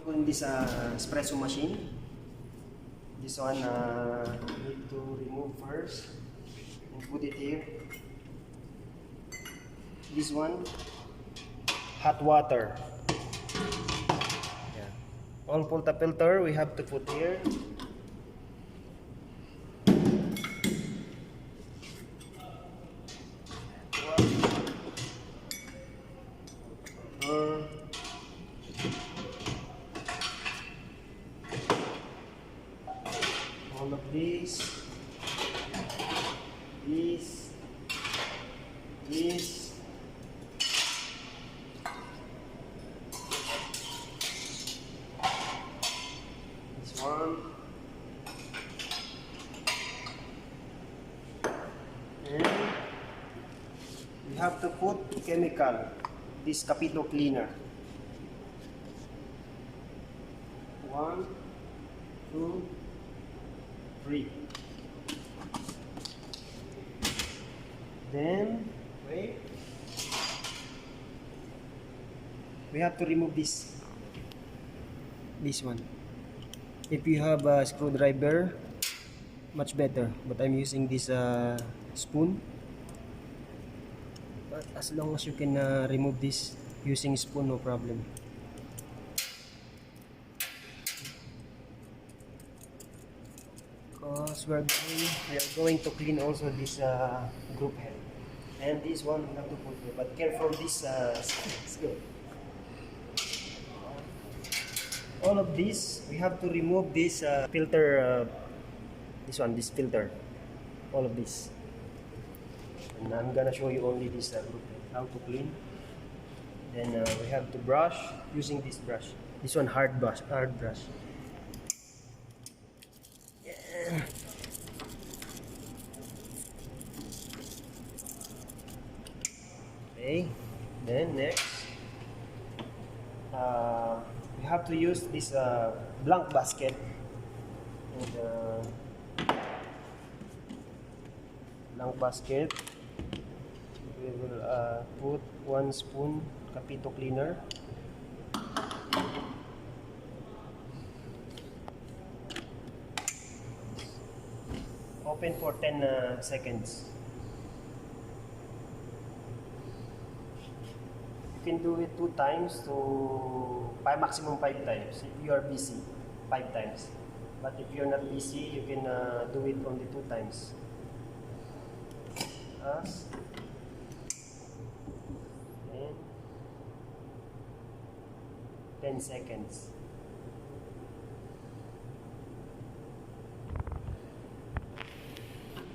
In this espresso machine, this one need to remove first and put it here. This one, hot water. Yeah. All filter we have to put here. All of this, this, this, this one, and we have to put chemical, this capito cleaner. 1, 2, 3. Then wait, we have to remove this one. If you have a screwdriver, much better, but I'm using this spoon. But as long as you can remove this using spoon, no problem. Because we are going to clean also this group head, and this one we have to put here, but careful this screw. All of this we have to remove this filter, this filter, all of this, and I'm gonna show you only this group head, how to clean. Then we have to brush using this brush, this one hard brush. Okay, then next we have to use this blank basket, and we will put 1 spoon capito cleaner. Open for 10 seconds. You can do it 2 times to maximum 5 times if you are busy, 5 times. But if you're not busy, you can do it only 2 times. As and 10 seconds.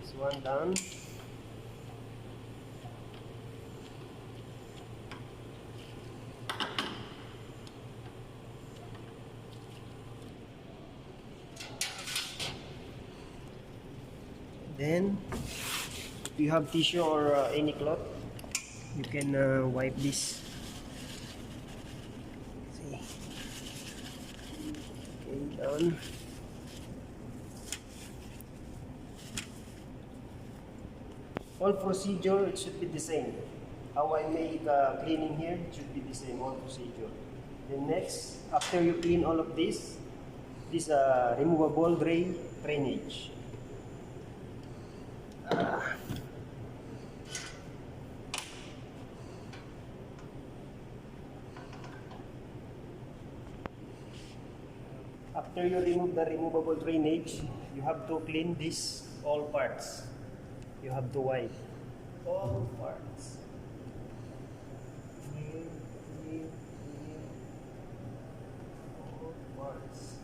This one done. Then, if you have tissue or any cloth, you can wipe this. See, okay, done. All procedure, it should be the same. How I make cleaning here, it should be the same, all procedure. Then next, after you clean all of this removable drainage. After you remove the removable drainage, you have to clean this all parts. You have to wipe all parts. All parts.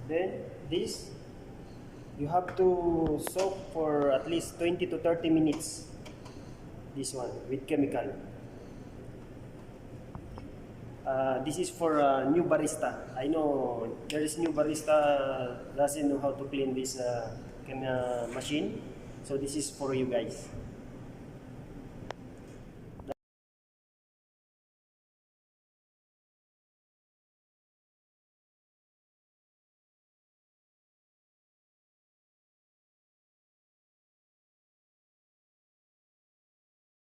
Then this, you have to soak for at least 20 to 30 minutes. This one with chemical. This is for new barista. I know there is new barista doesn't know how to clean this machine, so this is for you guys.